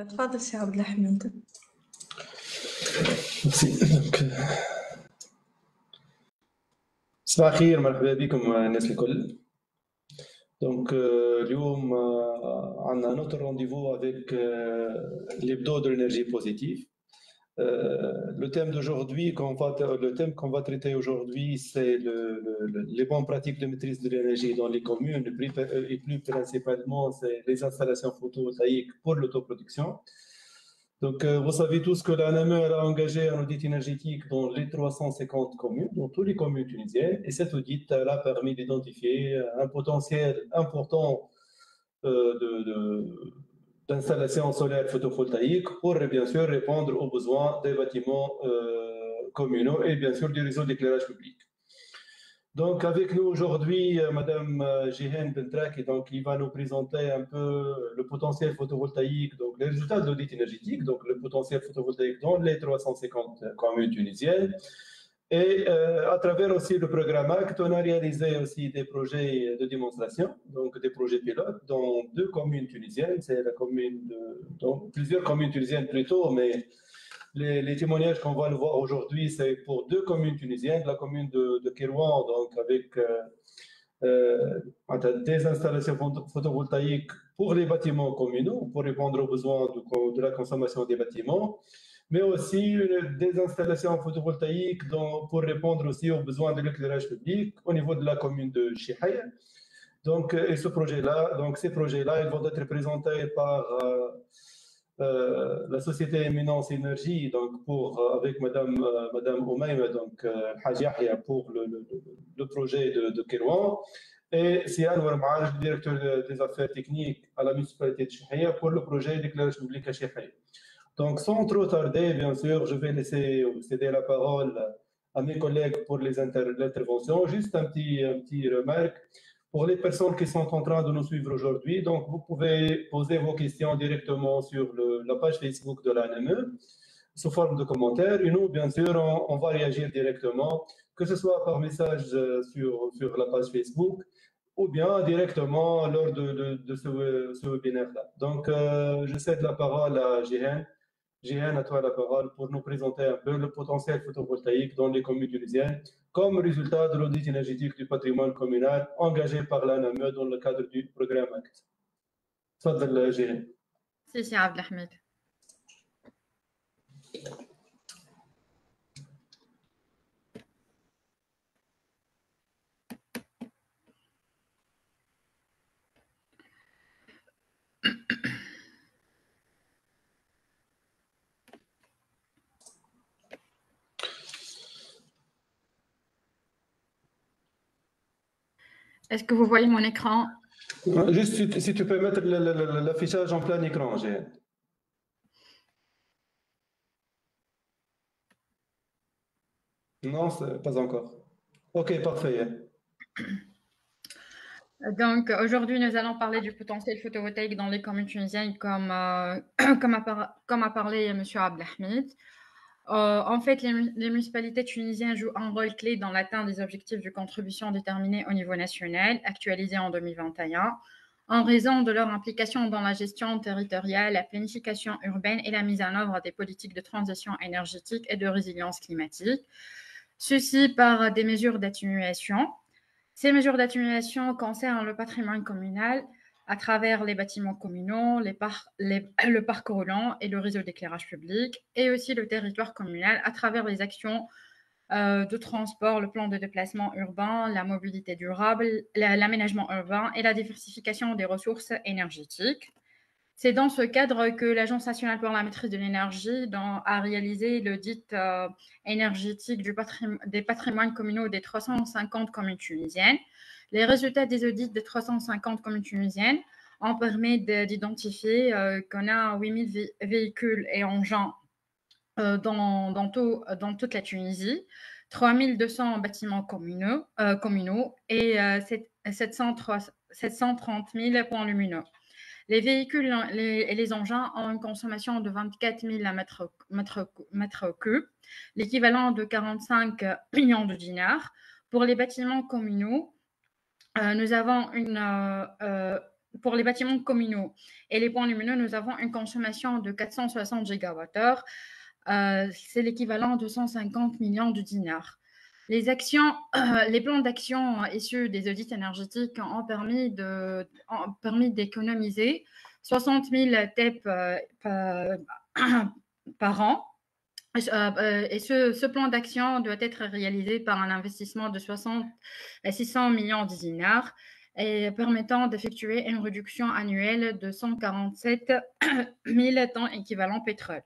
تفضل سي عبد الحميد. صباح الخير، مرحبا بكم الناس الكل. Donc اليوم عندنا notre rendez-vous avec l'hebdo de l'énergie positive. Le thème d'aujourd'hui, le thème qu'on va traiter aujourd'hui, c'est les bonnes pratiques de maîtrise de l'énergie dans les communes, et plus principalement, c'est les installations photovoltaïques pour l'autoproduction. Donc, vous savez tous que l'ANME a engagé un audit énergétique dans les 350 communes, dans toutes les communes tunisiennes, et cet audit a permis d'identifier un potentiel important d'installations solaires photovoltaïques pour bien sûr répondre aux besoins des bâtiments communaux et bien sûr du réseau d'éclairage public. Donc avec nous aujourd'hui, Madame Jihen Bentraki, donc il va nous présenter un peu le potentiel photovoltaïque, donc les résultats de l'audit énergétique, donc le potentiel photovoltaïque dans les 350 communes tunisiennes. Et à travers aussi le programme ACT, on a réalisé aussi des projets de démonstration, donc des projets pilotes dans 2 communes tunisiennes. C'est la commune donc plusieurs communes tunisiennes plutôt, mais les témoignages qu'on va le voir aujourd'hui, c'est pour 2 communes tunisiennes, la commune de Kérouan, donc avec des installations photovoltaïques pour les bâtiments communaux, pour répondre aux besoins de la consommation des bâtiments, mais aussi des installations photovoltaïques pour répondre aussi aux besoins de l'éclairage public au niveau de la commune de Chihaya. Donc, et ces projets-là, ils vont être présentés par la société Éminence Énergie, donc avec Madame Oumaïma, donc Hadj Yahya pour le projet de Kérouan, et Sian Warmaj, directeur des affaires techniques à la municipalité de Chihaya pour le projet d'éclairage public à Chihaya. Donc, sans trop tarder, bien sûr, je vais céder la parole à mes collègues pour l'intervention. Juste un petit remarque pour les personnes qui sont en train de nous suivre aujourd'hui. Donc, vous pouvez poser vos questions directement sur la page Facebook de l'ANME sous forme de commentaires. Et nous, bien sûr, on va réagir directement, que ce soit par message sur la page Facebook ou bien directement lors de ce webinaire-là. Donc, je cède la parole à Jihen. Jihen, à toi la parole pour nous présenter un peu le potentiel photovoltaïque dans les communes tunisiennes comme résultat de l'audit énergétique du patrimoine communal engagé par l'ANME dans le cadre du programme ACT. تفضل Jihen. سي عبد الحميد. Est-ce que vous voyez mon écran? Juste si tu peux mettre l'affichage en plein écran, Jihen. Non, pas encore. Ok, parfait. Donc aujourd'hui, nous allons parler du potentiel photovoltaïque dans les communes tunisiennes comme a parlé M. Abdelhamid. En fait, les municipalités tunisiennes jouent un rôle clé dans l'atteinte des objectifs de contribution déterminés au niveau national, actualisés en 2021, en raison de leur implication dans la gestion territoriale, la planification urbaine et la mise en œuvre des politiques de transition énergétique et de résilience climatique, ceci par des mesures d'atténuation. Ces mesures d'atténuation concernent le patrimoine communal à travers les bâtiments communaux, le parc roulant et le réseau d'éclairage public, et aussi le territoire communal à travers les actions de transport, le plan de déplacement urbain, la mobilité durable, l'aménagement urbain et la diversification des ressources énergétiques. C'est dans ce cadre que l'Agence nationale pour la maîtrise de l'énergie a réalisé l'audit énergétique des patrimoines communaux des 350 communes tunisiennes. Les résultats des audits des 350 communes tunisiennes ont permis d'identifier qu'on a 8000 véhicules et engins dans toute la Tunisie, 3200 bâtiments communaux et 730 000 points lumineux. Les véhicules et les engins ont une consommation de 24 000 mètres cubes, l'équivalent de 45 millions de dinars. Pour les bâtiments communaux, pour les bâtiments communaux et les points lumineux, nous avons une consommation de 460 gigawattheures. C'est l'équivalent de 150 millions de dinars. Les plans d'action issus des audits énergétiques ont permis d'économiser 60 000 TEP par an. Et ce plan d'action doit être réalisé par un investissement de 600 millions de dinars et permettant d'effectuer une réduction annuelle de 147 000 tonnes équivalent pétrole.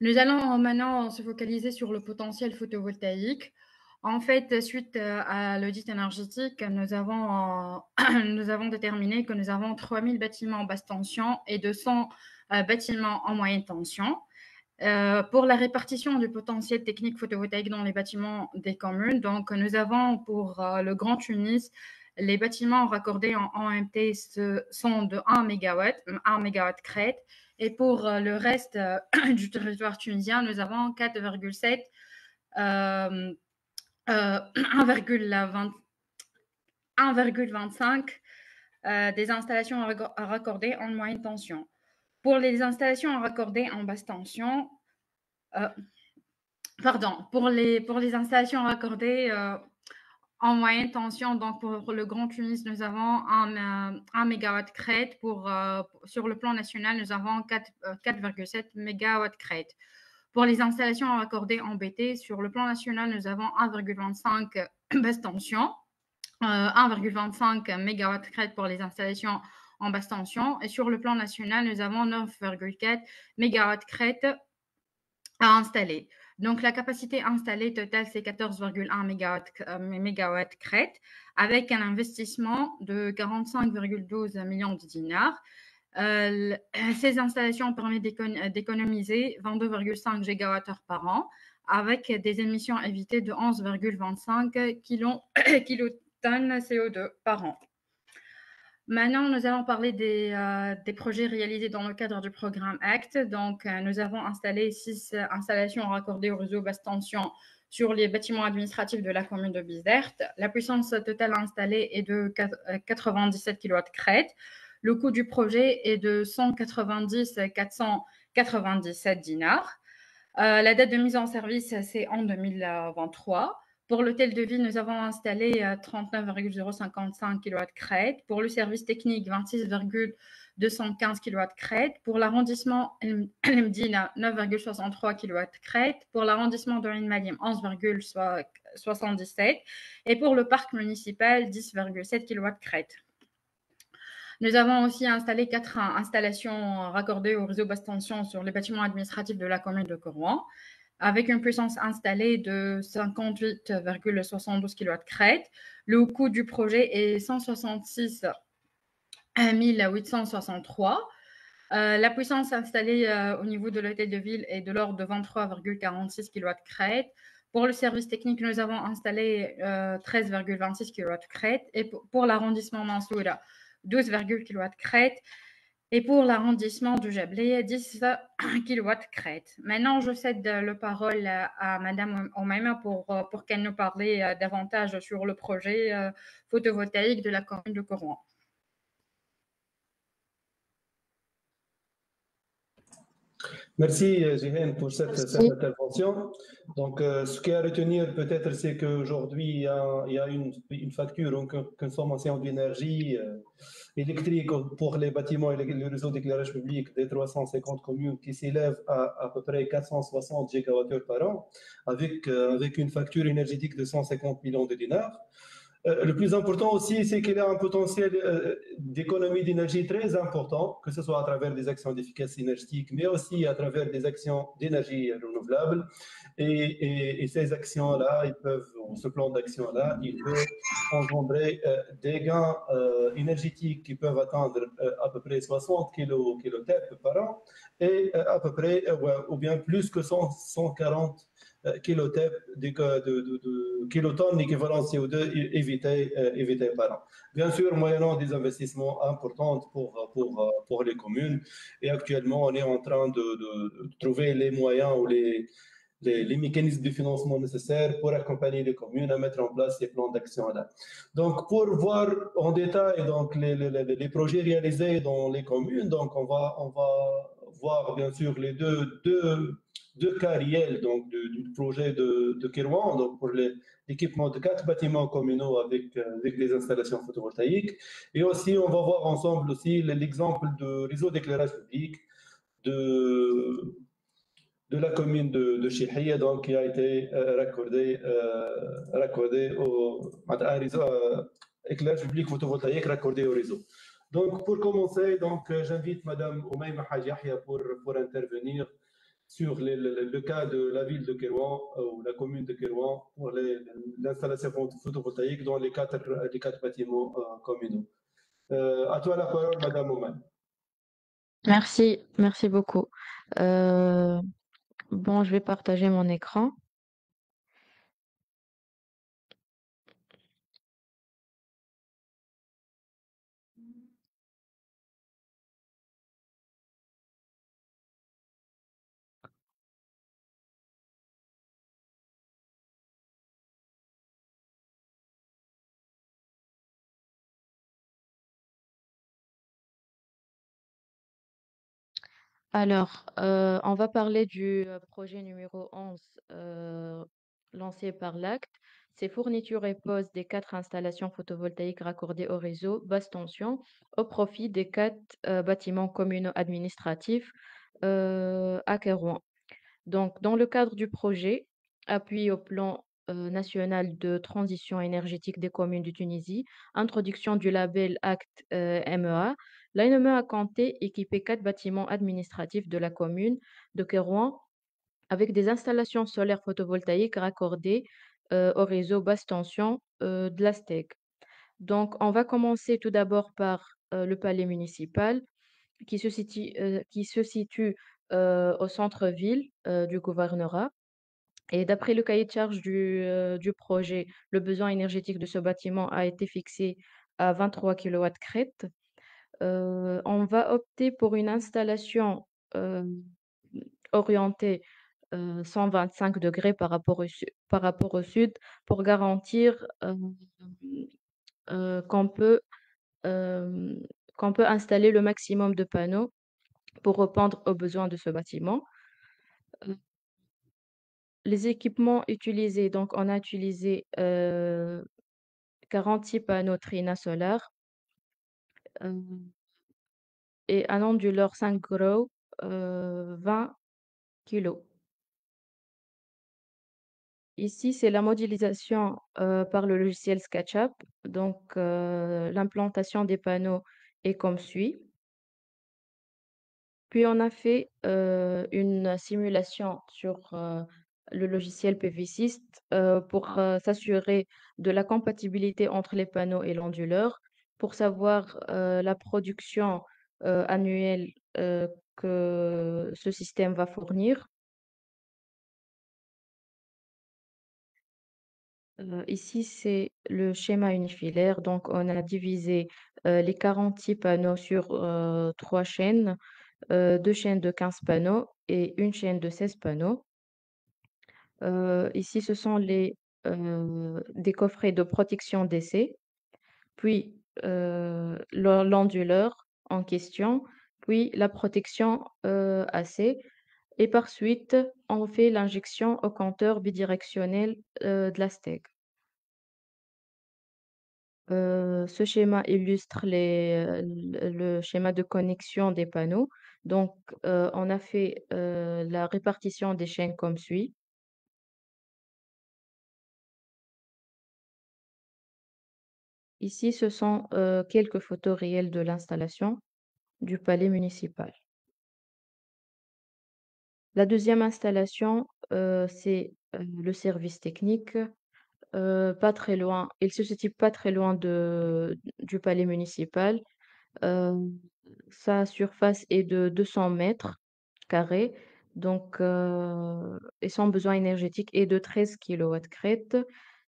Nous allons maintenant se focaliser sur le potentiel photovoltaïque. En fait, suite à l'audit énergétique, nous avons déterminé que nous avons 3000 bâtiments en basse tension et 200 bâtiments en moyenne tension. Pour la répartition du potentiel technique photovoltaïque dans les bâtiments des communes, donc nous avons pour le Grand Tunis, les bâtiments raccordés en OMT sont de 1 MW crête, et pour le reste du territoire tunisien, nous avons 1,25 des installations raccordées en moyenne tension. Pour les installations raccordées en basse tension, pour les installations raccordées en moyenne tension, donc pour le Grand Tunis, nous avons 1 MW crête. Sur le plan national, nous avons 4,7 MW crête. Pour les installations raccordées en BT, sur le plan national, nous avons 1,25 basse tension, 1,25 MW crête pour les installations en basse tension. Et sur le plan national, nous avons 9,4 MW crête à installer. Donc, la capacité installée totale, c'est 14,1 MW crête, avec un investissement de 45,12 millions de dinars. Ces installations permettent d'économiser 22,5 gigawattheures par an, avec des émissions évitées de 11,25 kilotonnes CO2 par an. Maintenant, nous allons parler des projets réalisés dans le cadre du programme ACT. Donc, nous avons installé 6 installations raccordées au réseau basse tension sur les bâtiments administratifs de la commune de Bizerte. La puissance totale installée est de 97 kW crête. Le coût du projet est de 190 497 dinars. La date de mise en service, c'est en 2023. Pour l'hôtel de ville, nous avons installé 39,055 kW crête. Pour le service technique, 26,215 kW crête. Pour l'arrondissement El Mdina, 9,63 kW crête. Pour l'arrondissement de Ain Malim, 11,77. Et pour le parc municipal, 10,7 kW crête. Nous avons aussi installé 4 installations raccordées au réseau basse tension sur les bâtiments administratifs de la commune de Koroan, avec une puissance installée de 58,72 kW crête. Le coût du projet est 166 863. La puissance installée au niveau de l'hôtel de ville est de l'ordre de 23,46 kW crête. Pour le service technique, nous avons installé 13,26 kW crête. Et pour l'arrondissement Mansoura, 12 kW crête. Et pour l'arrondissement du Jablé, 10 kW crête. Maintenant, je cède la parole à Madame Oumaima pour qu'elle nous parle davantage sur le projet photovoltaïque de la commune de Koroan. Merci, Jihen, pour cette intervention. Donc, ce qu'il y a à retenir peut-être, c'est qu'aujourd'hui, il y a une facture, une consommation d'énergie électrique pour les bâtiments et le réseau d'éclairage public des 350 communes qui s'élève à peu près 460 gigawattheures par an, avec une facture énergétique de 150 millions de dinars. Le plus important aussi, c'est qu'il y a un potentiel d'économie d'énergie très important, que ce soit à travers des actions d'efficacité énergétique, mais aussi à travers des actions d'énergie renouvelable. Et ces actions-là, ce plan d'action-là, il peut engendrer des gains énergétiques qui peuvent atteindre à peu près 60 kT par an et à peu près, ou bien plus que 140 kilotonnes d'équivalent CO2 évité par an. Bien sûr, moyennant des investissements importants pour les communes. Et actuellement, on est en train de trouver les moyens ou les mécanismes de financement nécessaires pour accompagner les communes à mettre en place ces plans d'action-là. Donc, pour voir en détail donc, les projets réalisés dans les communes, donc on va voir bien sûr les deux cas réels donc, du projet de Kirouan, donc pour l'équipement de 4 bâtiments communaux avec des installations photovoltaïques. Et aussi, on va voir ensemble aussi l'exemple de réseau d'éclairage public de la commune de Chihia, donc qui a été raccordé un réseau éclairage public photovoltaïque raccordé au réseau. Donc pour commencer, donc j'invite Madame Oumaima Hadj Yahya pour intervenir sur le cas de la ville de Kérouan ou la commune de Kérouan pour l'installation photovoltaïque dans les quatre bâtiments communaux. À toi la parole, Madame Oumaima. Merci beaucoup. Bon, je vais partager mon écran. Alors, on va parler du projet numéro 11 lancé par l'ACT. C'est fourniture et pose des 4 installations photovoltaïques raccordées au réseau basse tension au profit des 4 bâtiments communaux administratifs à Kairouan. Donc, dans le cadre du projet, appui au plan national de transition énergétique des communes de Tunisie, introduction du label Acte MEA, l'ANME a compté équiper 4 bâtiments administratifs de la commune de Kérouan avec des installations solaires photovoltaïques raccordées au réseau basse tension de la STEC. Donc, on va commencer tout d'abord par le palais municipal qui se situe au centre-ville du gouvernorat. Et d'après le cahier de charge du projet, le besoin énergétique de ce bâtiment a été fixé à 23 kW crête. On va opter pour une installation orientée 125 degrés par rapport au sud pour garantir qu'on peut, euh, qu'on peut installer le maximum de panneaux pour répondre aux besoins de ce bâtiment. Les équipements utilisés, donc on a utilisé 46 panneaux Trina solaires euh, et un onduleur 5 gros 20 kg. Ici, c'est la modélisation par le logiciel SketchUp. Donc, l'implantation des panneaux est comme suit. Puis, on a fait une simulation sur le logiciel PV-Syst pour s'assurer de la compatibilité entre les panneaux et l'onduleur, pour savoir la production annuelle que ce système va fournir. Ici, c'est le schéma unifilaire. Donc, on a divisé les 46 panneaux sur 3 chaînes, 2 chaînes de 15 panneaux et une chaîne de 16 panneaux. Ici, ce sont des coffrets de protection d'essai, puis l'onduleur en question, puis la protection AC. Et par suite, on fait l'injection au compteur bidirectionnel de la STEC. Ce schéma illustre le schéma de connexion des panneaux. Donc, on a fait la répartition des chaînes comme suit. Ici, ce sont quelques photos réelles de l'installation du palais municipal. La deuxième installation, c'est le service technique, pas très loin. Il se situe pas très loin du palais municipal. Sa surface est de 200 mètres carrés Donc, et son besoin énergétique est de 13 kilowatts crête.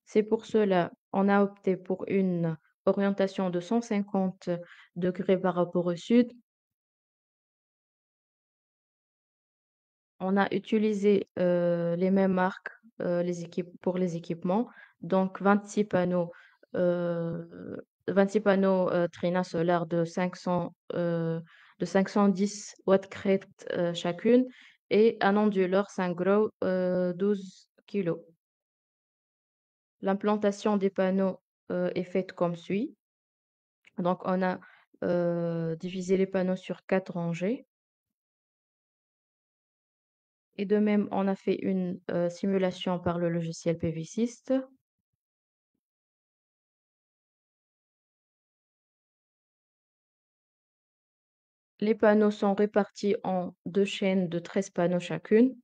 C'est pour cela on a opté pour une orientation de 150 degrés par rapport au sud. On a utilisé les mêmes marques pour les équipements. Donc 26 panneaux Trina solaires de 510 watts crête chacune et un onduleur Sangro 12 kilos. L'implantation des panneaux est faite comme suit. Donc on a divisé les panneaux sur 4 rangées. Et de même, on a fait une simulation par le logiciel PV-Syst. Les panneaux sont répartis en 2 chaînes de 13 panneaux chacune.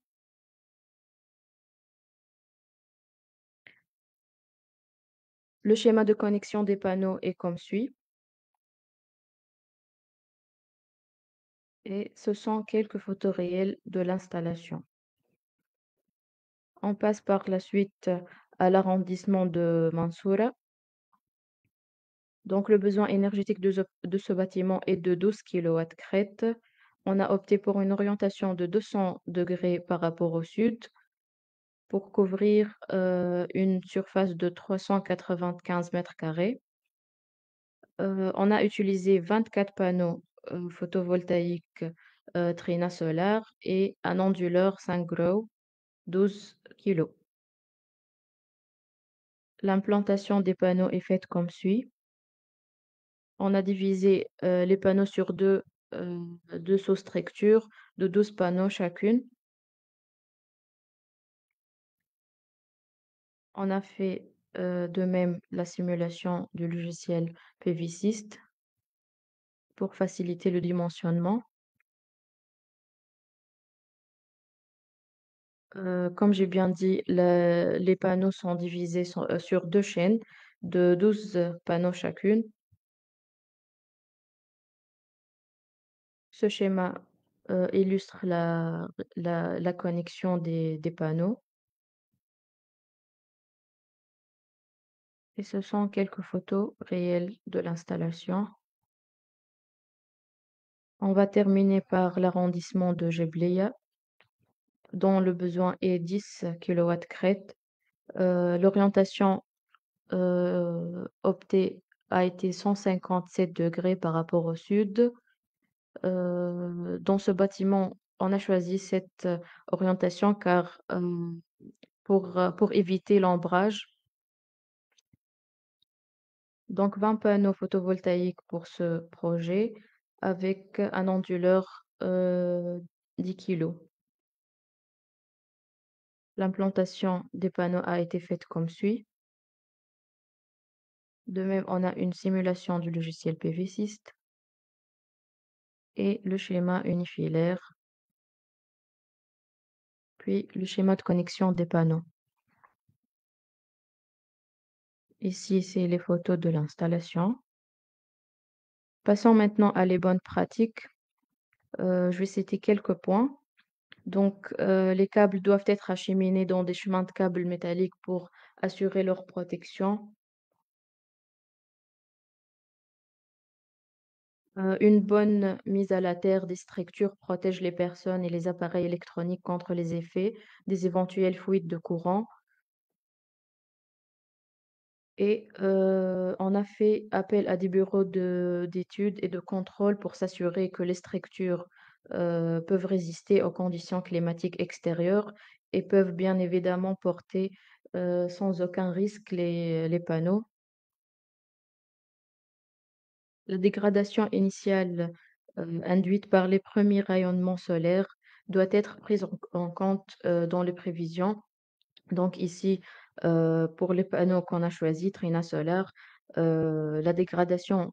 Le schéma de connexion des panneaux est comme suit. Et ce sont quelques photos réelles de l'installation. On passe par la suite à l'arrondissement de Mansoura. Donc, le besoin énergétique de ce bâtiment est de 12 kilowatts crête. On a opté pour une orientation de 200 degrés par rapport au sud pour couvrir une surface de 395 mètres carrés. On a utilisé 24 panneaux photovoltaïques Trina Solar et un onduleur Sungrow 12 kilos. L'implantation des panneaux est faite comme suit. On a divisé les panneaux sur deux sous-structures de 12 panneaux chacune. On a fait de même la simulation du logiciel PV-Syst pour faciliter le dimensionnement. Comme j'ai bien dit, les panneaux sont divisés sur 2 chaînes de 12 panneaux chacune. Ce schéma illustre la connexion des panneaux. Et ce sont quelques photos réelles de l'installation. On va terminer par l'arrondissement de Gebleia, dont le besoin est 10 kilowatts crête. L'orientation optée a été 157 degrés par rapport au sud. Dans ce bâtiment, on a choisi cette orientation car pour éviter l'ombrage. Donc 20 panneaux photovoltaïques pour ce projet avec un onduleur 10 kilos. L'implantation des panneaux a été faite comme suit. De même, on a une simulation du logiciel PV-Syst et le schéma unifilaire, puis le schéma de connexion des panneaux. Ici, c'est les photos de l'installation. Passons maintenant à les bonnes pratiques. Je vais citer quelques points. Donc, les câbles doivent être acheminés dans des chemins de câbles métalliques pour assurer leur protection. Une bonne mise à la terre des structures protège les personnes et les appareils électroniques contre les effets des éventuelles fuites de courant. Et on a fait appel à des bureaux d'études et de contrôle pour s'assurer que les structures peuvent résister aux conditions climatiques extérieures et peuvent bien évidemment porter sans aucun risque les panneaux. La dégradation initiale induite par les premiers rayonnements solaires doit être prise en compte dans les prévisions. Donc ici, pour les panneaux qu'on a choisis, Trina Solar, la dégradation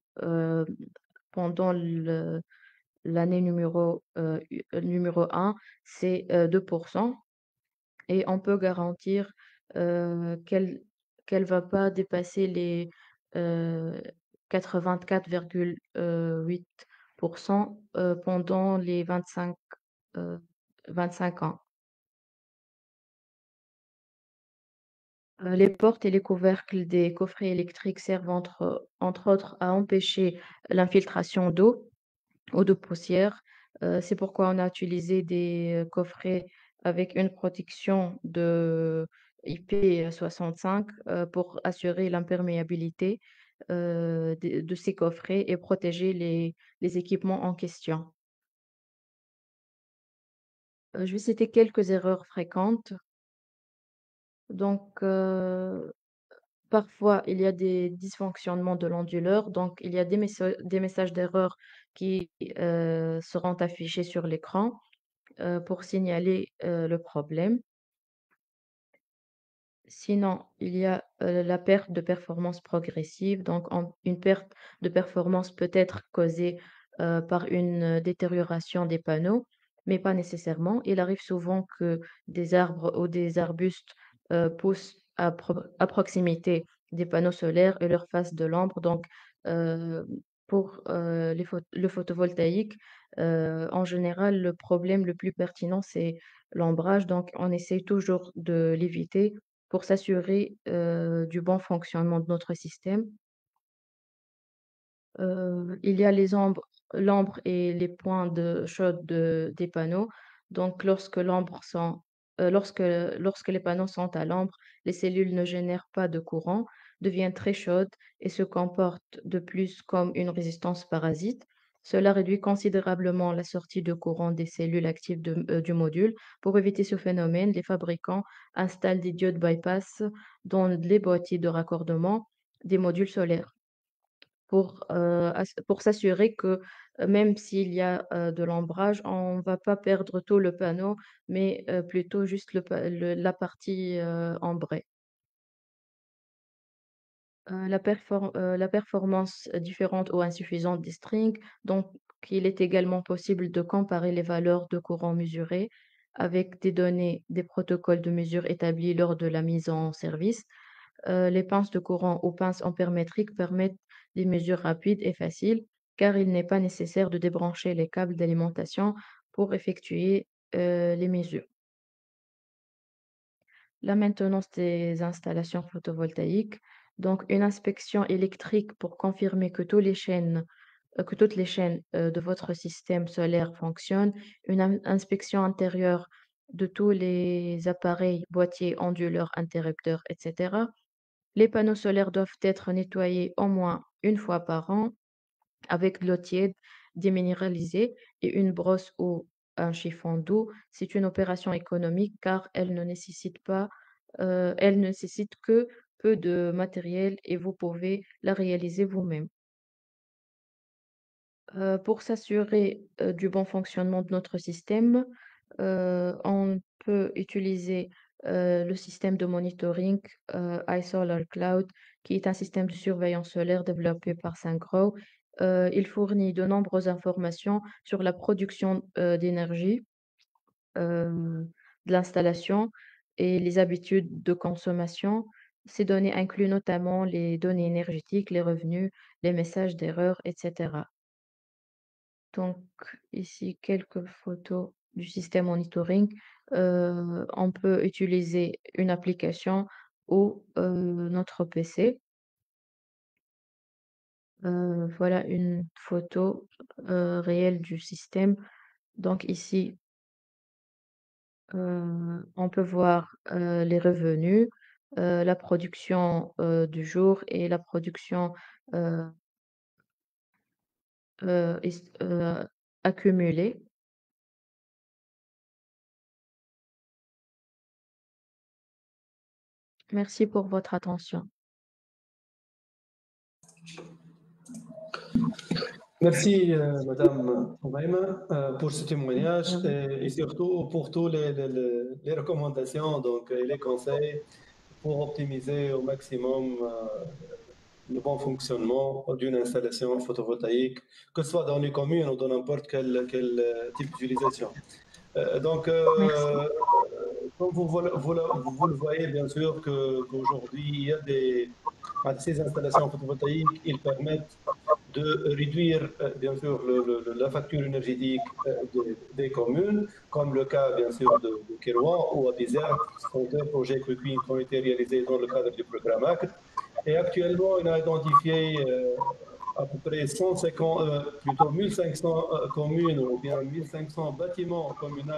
pendant l'année numéro 1, c'est 2%. Et on peut garantir qu'elle va pas dépasser les 84,8% pendant les 25 25 ans. Les portes et les couvercles des coffrets électriques servent entre autres à empêcher l'infiltration d'eau ou de poussière. C'est pourquoi on a utilisé des coffrets avec une protection de IP65 pour assurer l'imperméabilité de ces coffrets et protéger les équipements en question. Je vais citer quelques erreurs fréquentes. Donc, parfois, il y a des dysfonctionnements de l'onduleur, donc il y a des messages d'erreur qui seront affichés sur l'écran pour signaler le problème. Sinon, il y a la perte de performance progressive. Donc, une perte de performance peut être causée par une détérioration des panneaux, mais pas nécessairement. Il arrive souvent que des arbres ou des arbustes poussent à proximité des panneaux solaires et leur fassent de l'ombre. Donc, euh, pour le photovoltaïque, en général, le problème le plus pertinent, c'est l'ombrage. Donc, on essaie toujours de l'éviter pour s'assurer du bon fonctionnement de notre système. Il y a l'ambre et les points de chaude des panneaux. Donc, lorsque les panneaux sont à l'ambre, les cellules ne génèrent pas de courant, deviennent très chaudes et se comportent de plus comme une résistance parasite. Cela réduit considérablement la sortie de courant des cellules actives du module. Pour éviter ce phénomène, les fabricants installent des diodes bypass dans les boîtiers de raccordement des modules solaires pour s'assurer que même s'il y a de l'ombrage, on ne va pas perdre tout le panneau, mais plutôt juste la partie ambrée. La performance différente ou insuffisante des strings, donc il est également possible de comparer les valeurs de courant mesurées avec des données des protocoles de mesure établis lors de la mise en service. Les pinces de courant ou pinces ampermétriques permettent des mesures rapides et faciles car il n'est pas nécessaire de débrancher les câbles d'alimentation pour effectuer les mesures. La maintenance des installations photovoltaïques, donc une inspection électrique pour confirmer que que toutes les chaînes de votre système solaire fonctionnent, une inspection intérieure de tous les appareils, boîtiers, onduleurs, interrupteurs, etc. Les panneaux solaires doivent être nettoyés au moins une fois par an avec de l'eau tiède déminéralisée et une brosse ou un chiffon d'eau. C'est une opération économique car elle ne nécessite que peu de matériel et vous pouvez la réaliser vous-même. Pour s'assurer du bon fonctionnement de notre système, on peut utiliser le système de monitoring iSolar Cloud, qui est un système de surveillance solaire développé par Syncro. Il fournit de nombreuses informations sur la production d'énergie de l'installation et les habitudes de consommation. Ces données incluent notamment les données énergétiques, les revenus, les messages d'erreur, etc. Donc, ici, quelques photos du système monitoring. On peut utiliser une application ou notre PC. Voilà une photo réelle du système. Donc, ici, on peut voir les revenus, la production du jour et la production euh, accumulée. Merci pour votre attention. Merci, Madame Oumaima, pour ce témoignage et surtout pour toutes les recommandations donc, et les conseils pour optimiser au maximum le bon fonctionnement d'une installation photovoltaïque, que ce soit dans les communes ou dans n'importe quel type d'utilisation. Donc, Merci. Comme vous le voyez, bien sûr, qu'aujourd'hui, il y a ces installations photovoltaïques, ils permettent de réduire, bien sûr, la facture énergétique des communes, comme le cas, bien sûr, de Kérouan ou Abizerte. Ce sont deux projets qui ont été réalisés dans le cadre du programme ACT. Et actuellement, on a identifié à peu près 150, plutôt 1500 communes ou bien 1500 bâtiments communaux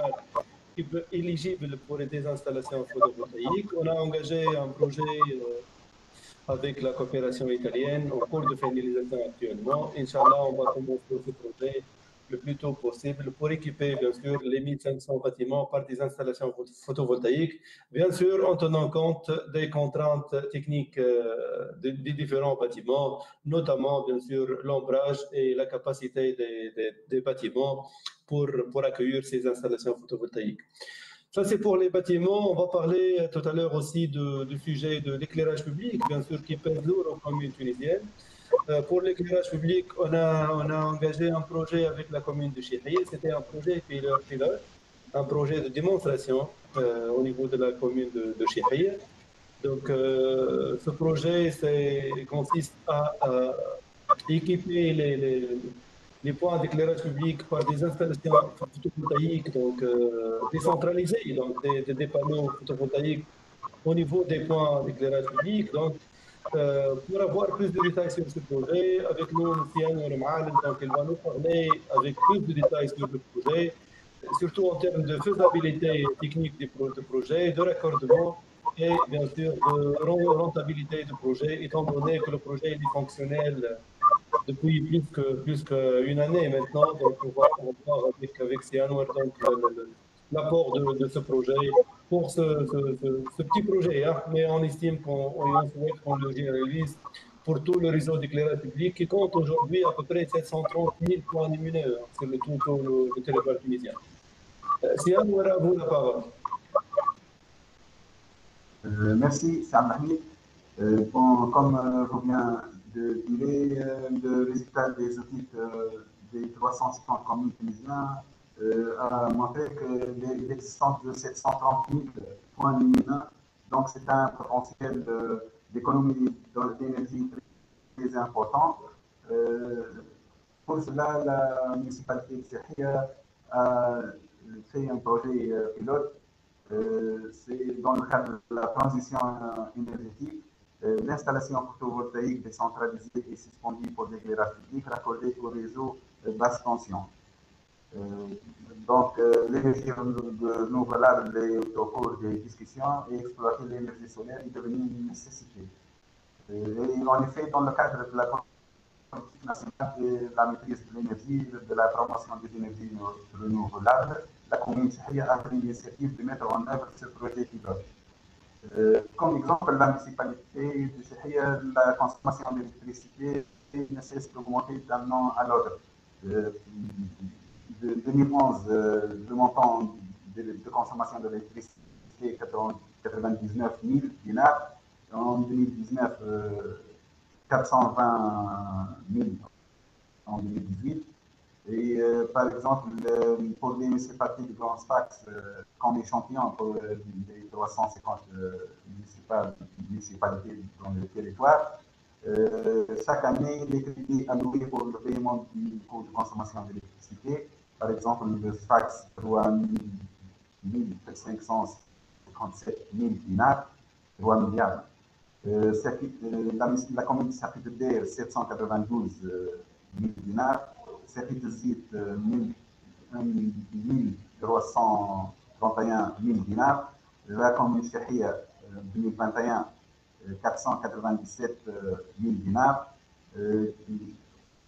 éligibles pour des installations photovoltaïques. On a engagé un projet avec la coopération italienne en cours de finalisation actuellement. Inch'Allah, on va commencer ce projet le plus tôt possible pour équiper, bien sûr, les 1500 bâtiments par des installations photovoltaïques, bien sûr, en tenant compte des contraintes techniques des différents bâtiments, notamment, bien sûr, l'ombrage et la capacité des bâtiments pour accueillir ces installations photovoltaïques. Ça, c'est pour les bâtiments. On va parler tout à l'heure aussi du sujet de l'éclairage public, bien sûr, qui pèse lourd aux communes tunisiennes. Pour l'éclairage public, on a engagé un projet avec la commune de Chihir. C'était un projet pilote, un projet de démonstration au niveau de la commune de Chihir. Donc, ce projet consiste à équiper les points d'éclairage public par des installations photovoltaïques donc, décentralisées, donc des panneaux photovoltaïques au niveau des points d'éclairage public. Donc, pour avoir plus de détails sur ce projet, avec nous, M. Anwar Maalem, donc il va nous parler avec plus de détails sur le projet, surtout en termes de faisabilité technique du projet, de raccordement et bien sûr de rentabilité du projet, étant donné que le projet est fonctionnel depuis plus qu'une année maintenant. Donc, on va voir avec Sianouar l'apport de ce projet pour ce petit projet. Hein. Mais on estime on souhaite qu'on le réalise pour tout le réseau d'éclairage public qui compte aujourd'hui à peu près 730 000 points lumineux sur tout le territoire tunisien. Sianouar, à vous la parole. Merci, Sam Mahmoud. Comme vous venez de dire, le résultat des audits des 350 communes tunisiennes a montré que l'existence de 730 000 points lumineux, donc c'est un potentiel d'économie d'énergie très important. Pour cela, la municipalité de Chahia a fait un projet pilote. C'est dans le cadre de la transition énergétique, l'installation photovoltaïque décentralisée et suspendue pour l'éclairage public raccordée au réseau basse tension. Donc, l'énergie renouvelable est au cours des discussions et exploiter l'énergie solaire est devenu une nécessité. Et en effet, dans le cadre de la politique nationale de la maîtrise de l'énergie, de la promotion des énergies renouvelables, la commune Chahia a pris l'initiative de mettre en œuvre ce projet pilote. Comme exemple, la municipalité de Chahia, la consommation d'électricité ne cesse d'augmenter d'un an à l'autre. De 2011, le montant de consommation d'électricité est 99 000 dinars. En 2019, 420 000 en 2018. Et par exemple, pour les municipalités de Grand Sfax, comme échantillon pour les 350 municipalités dans le territoire, chaque année, les crédits alloués pour le paiement du coût de consommation d'électricité, par exemple, le Sfax 3 557 000 dinars, 3 milliards. La commune de Safit Der, 792 000 dinars, Safit Zit, 1331 000 dinars, la commune de Chahia, 2021, 497 000 dinars,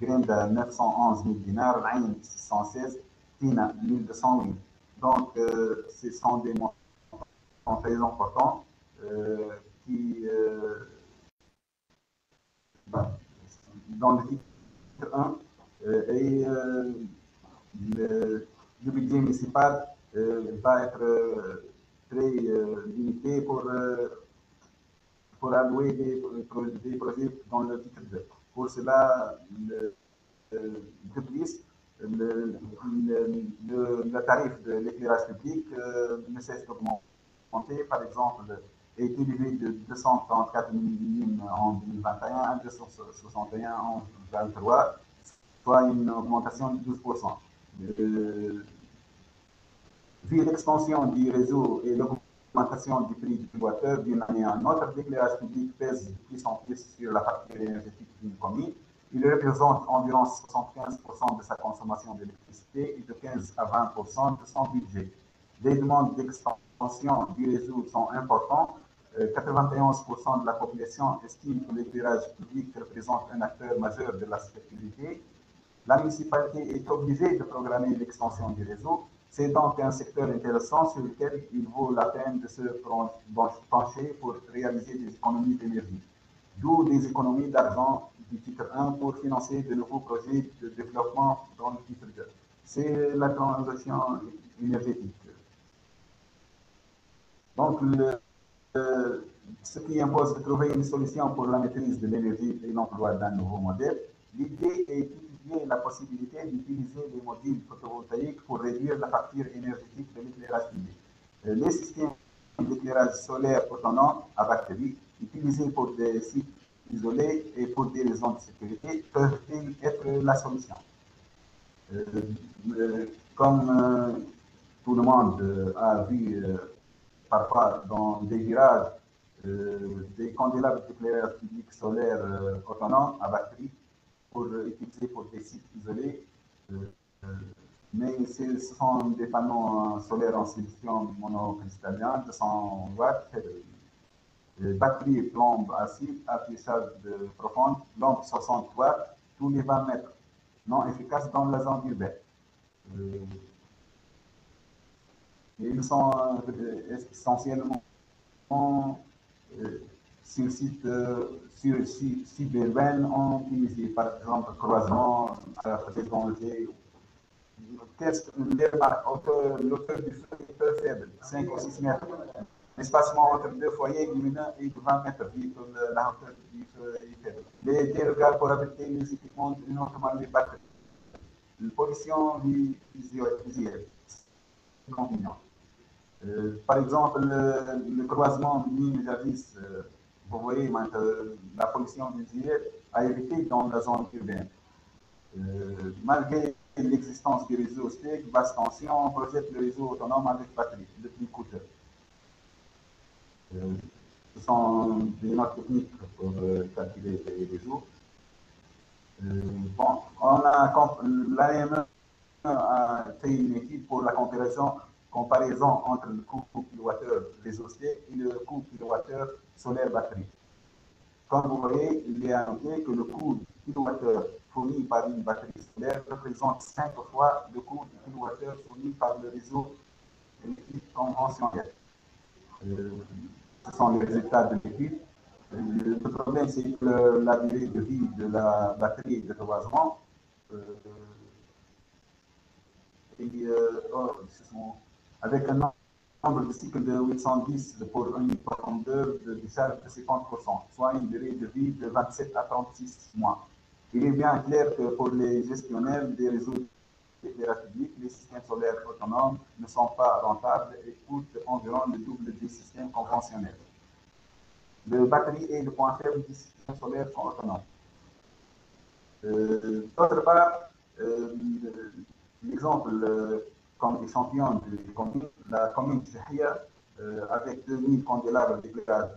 Grinda, 911 000 dinars, Ain, 616, Tina, 1208. Donc, ce sont des montants très importants qui, dans le titre 1, et le budget municipal va être très limité pour allouer des projets dans le titre 2. Pour cela, de plus, le tarif de l'éclairage public ne cesse d'augmenter. monté, par exemple, est élevé de 234 millimes en 2021 à 261 en 2023, soit une augmentation de 12%. Vu l'expansion du réseau et l'augmentation du prix du kilowattheure d'une année à une autre, l'éclairage public pèse de plus en plus sur la facture énergétique d'une commune. Il représente environ 75% de sa consommation d'électricité et de 15 à 20% de son budget. Les demandes d'expansion du réseau sont importantes. 91% de la population estime que l'éclairage public représente un acteur majeur de la sécurité. La municipalité est obligée de programmer l'extension du réseau. C'est donc un secteur intéressant sur lequel il vaut la peine de se pencher pour réaliser des économies d'énergie. D'où des économies d'argent du titre 1 pour financer de nouveaux projets de développement dans le titre 2. C'est la transition énergétique. Donc, ce qui impose de trouver une solution pour la maîtrise de l'énergie et l'emploi d'un nouveau modèle. L'idée est d'étudier la possibilité d'utiliser les modules photovoltaïques pour réduire la facture énergétique de l'éclairage public. Les systèmes d'éclairage solaire autonome à batterie, utilisés pour des sites isolés et pour des raisons de sécurité, peuvent-ils être la solution? Comme tout le monde a vu parfois dans des virages, des candélabres d'éclairage public solaire autonomes à batterie pour utiliser pour des sites isolés. Mais ce sont des panneaux solaires en silicium monocristallin, 200 watts, batterie plombe acide, affichage profond, lampe 60 watts, tous les 20 mètres, non efficaces dans la zone urbaine. Ils sont essentiellement sur site urbain en Tunisie, par exemple, croisement, côté d'Angers. L'auteur du feu est peu faible, 5 ou 6 mètres. L'espacement entre deux foyers lumineux est de 20 mètres, vu que la hauteur du feu est faible. Les dérogatoires pour abriter les équipements, notamment les batteries. La pollution visuelle, inconvénient. Par exemple, le croisement Nîmes-Javis, vous voyez, la pollution visuelle a évité dans la zone urbaine. Malgré l'existence du réseau STEC, basse tension, on projette le réseau autonome avec batterie, le plus coûteux. Ce sont des notes techniques pour calculer les réseaux. Bon, l'AME a fait une étude pour la comparaison entre le coût kilowattheure réseau STEC et le coût kilowattheure solaire batterie. Comme vous voyez, il est indiqué que le coût du kilowattheure fourni par une batterie solaire représente 5 fois le coût du kilowattheure fourni par le réseau électrique conventionnel. Ce sont les résultats de l'étude. Le problème, c'est que la durée de vie de la batterie de croisement avec un nombre de cycles de 810 pour une profondeur de décharge de 50%, soit une durée de vie de 27 à 36 mois. Il est bien clair que pour les gestionnaires des réseaux d'éclairage public, les systèmes solaires autonomes ne sont pas rentables et coûtent environ le double des systèmes conventionnels. Le batterie est le point faible du système solaire autonome. D'autre part, l'exemple comme échantillon de commune, la commune de Chahia, avec 2000 candélabres d'éclairage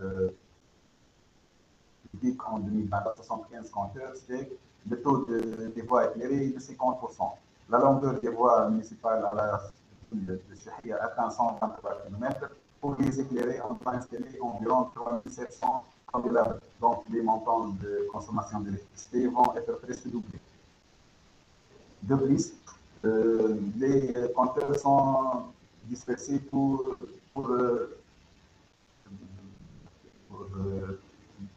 public en 2020, 75 compteurs, c'est le taux des voies éclairées de 50%. La longueur des voies municipales à la de Chahia atteint 123 km. Pour les éclairer, on va installer environ 3700 candélabres. Donc, les montants de consommation d'électricité vont être presque doublés. De plus, les compteurs sont dispersés pour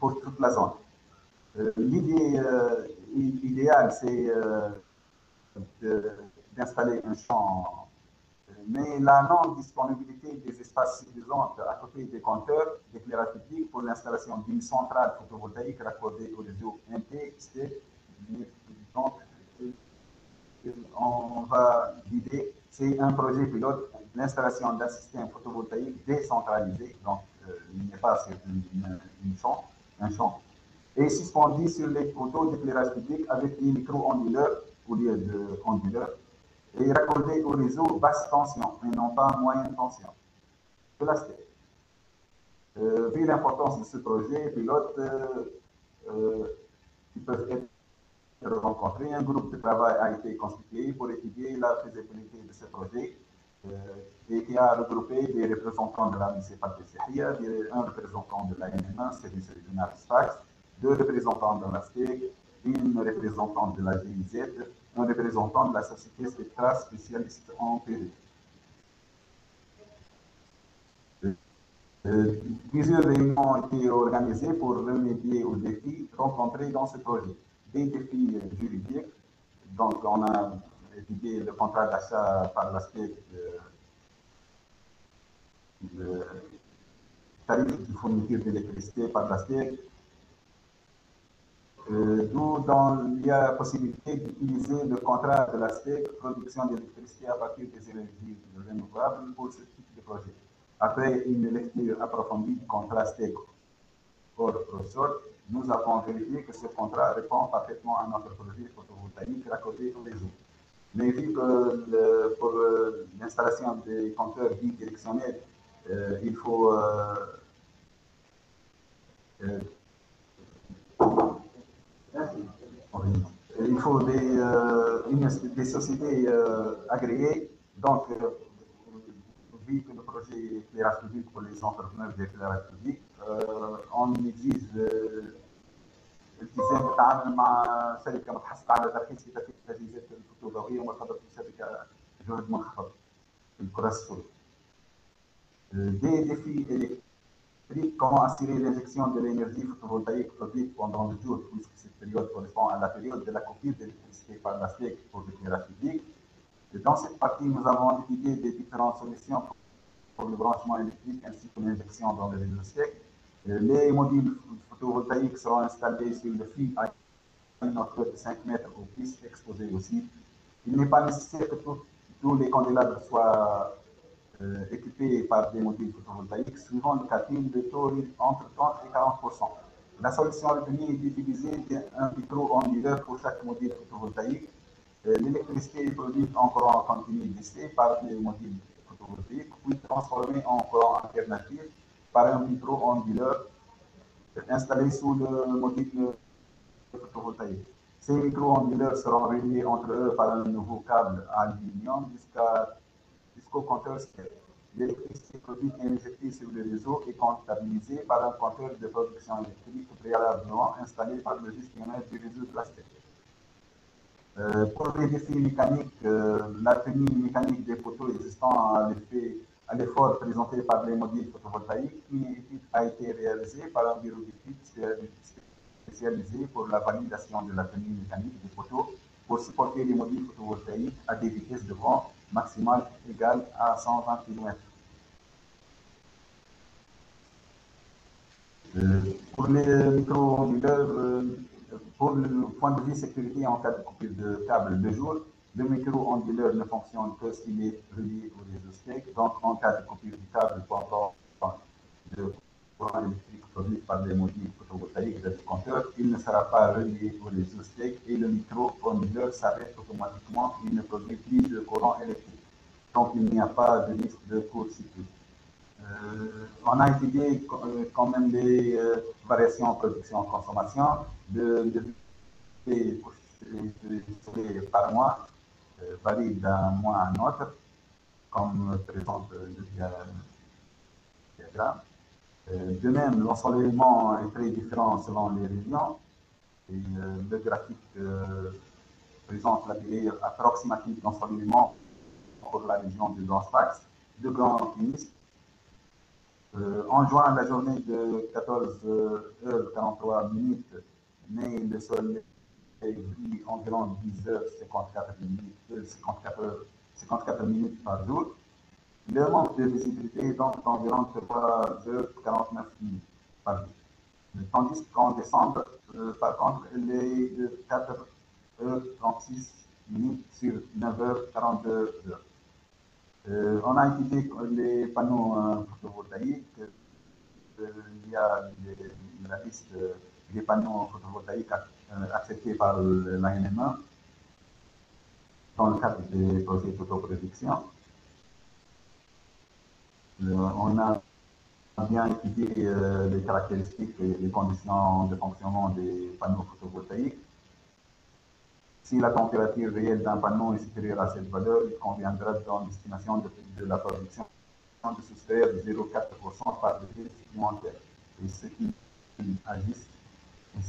toute la zone. L'idée idéale, c'est d'installer un champ, mais la non-disponibilité des espaces suffisants à côté des compteurs d'éclairage public pour l'installation d'une centrale photovoltaïque raccordée au réseau MPXT. Donc, on va l'idée, c'est un projet pilote l'installation d'un système photovoltaïque décentralisé, donc il n'est pas sur un champ, et suspendu sur les poteaux d'éclairage public avec des micro-onduleurs au lieu d'onduleurs, et raccordé au réseau basse tension et non pas moyenne tension de la STEC. Vu l'importance de ce projet pilote qui peuvent être rencontrés, un groupe de travail a été constitué pour étudier la faisabilité de ce projet et qui a regroupé des représentants de la municipalité de Sahia, un représentant de la NMA, service régional Sfax, deux représentants de la STEC, une représentante de la GIZ, un représentant de la société Spectra spécialiste en PV. Plusieurs réunions ont été organisées pour remédier aux défis rencontrés dans ce projet. Des défis juridiques, donc on a étudié le contrat d'achat par l'aspect de tarif de fourniture d'électricité par l'aspect, d'où il y a la possibilité d'utiliser le contrat de l'aspect production d'électricité à partir des énergies renouvelables pour ce type de projet. Après une lecture approfondie du contrat STEC professeur, nous avons vérifié que ce contrat répond parfaitement à notre projet photovoltaïque raccordé au réseau. Mais vu que pour l'installation des compteurs bidirectionnels, il faut des sociétés agréées. Donc, vu que le projet éclairage public pour les entrepreneurs d'éclairage public, on exige التزام بالتعامل مع شركه متحصله على ترخيص في تركيب التجهيزات الفوتوغرافيه ومرتبطه بشركه جهد منخفض في الكره السوريه. Des défis électriques, comment assurer l'injection de l'énergie photovoltaïque produite pendant le jour, puisque cette période correspond à la période de la coupure d'électricité par la STEC pour l'éclairage public. Et dans cette partie, nous avons étudié des différentes solutions pour le branchement électrique ainsi que l'injection dans le réseau STEC. Les modules photovoltaïques seront installés sur le fil à une hauteur de 5 mètres aux pistes exposées aussi. Il n'est pas nécessaire que tous les candélabres soient équipés par des modules photovoltaïques, suivant le calcul de taux entre 30 et 40%. La solution retenue est d'utiliser un micro-onduleur pour chaque module photovoltaïque. L'électricité est produite en courant continu DC par les modules photovoltaïques, puis transformée en courant alternatif par un micro-onduleur installé sous le module photovoltaïque. Ces micro-onduleurs seront reliés entre eux par un nouveau câble à aluminium jusqu'au compteur STEC. L'électricité produite et injectée sur le réseau est comptabilisée par un compteur de production électrique préalablement installé par le gestionnaire du réseau de la STEC. Pour les défis mécaniques, la tenue mécanique des poteaux existants à l'effort présenté par les modules photovoltaïques, une étude a été réalisée par un bureau d'études spécialisé pour la validation de la tenue mécanique des poteaux pour supporter les modules photovoltaïques à des vitesses de vent maximales égales à 120 km. Pour les micro-onduleurs, pour le point de vue sécurité en cas de coupure de câble de jour, le micro-onduleur ne fonctionne que s'il est relié au réseau STEC. Donc, en cas de coupure du câble pendant le courant électrique produit par les modules photovoltaïques de compteur, il ne sera pas relié au réseau STEC et le micro-onduleur s'arrête automatiquement. Il ne produit plus de courant électrique. Donc, il n'y a pas de risque de court-circuit. On a étudié quand même les variations en production-consommation de par mois varie d'un mois à un autre, comme présente le diagramme. De même, l'ensoleillement est très différent selon les régions. Et le graphique présente la durée approximative d'ensoleillement pour la région de Grand-Sfax, de Grand-Tunis. En juin, la journée de 14h43, mais le soleil brille environ 10h54 minutes par jour. Le manque de visibilité est donc d'environ 3h49 minutes par jour. Tandis qu'en décembre, par contre, elle est de 4h36 minutes sur 9h42 heures. On a étudié les panneaux photovoltaïques. Il y a la liste des panneaux photovoltaïques acceptés par l'ANME dans le cadre des projets d'autoproduction. On a bien étudié les caractéristiques et les conditions de fonctionnement des panneaux photovoltaïques. Si la température réelle d'un panneau est supérieure à cette valeur, il conviendra dans l'estimation de la production de soustraire 0,4% par degré supplémentaire. Et ce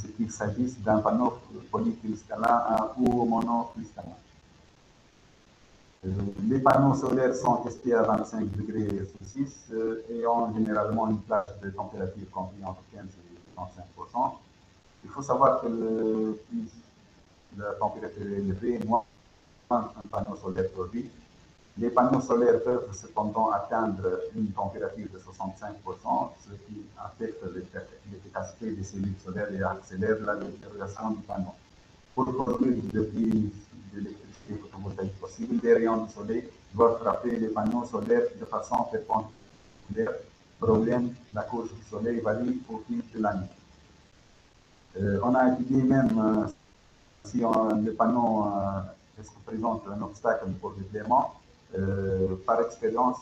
qu'il s'agisse d'un panneau polycristallin ou monocristallin. Les panneaux solaires sont testés à 25 degrés Celsius et ont généralement une plage de température comprise entre 15 et 35%. Il faut savoir que plus la température est élevée, moins un panneau solaire produit. Les panneaux solaires peuvent cependant atteindre une température de 65%, ce qui affecte l'efficacité des cellules solaires et accélère la détérioration du panneau. Pour produire le plus d'électricité photovoltaïque possible, les rayons du soleil doivent frapper les panneaux solaires de façon perpendiculaire. Problème, la couche du soleil varie au fil de l'année. On a étudié même si le panneau présente un obstacle pour l'éclairement. Par expérience,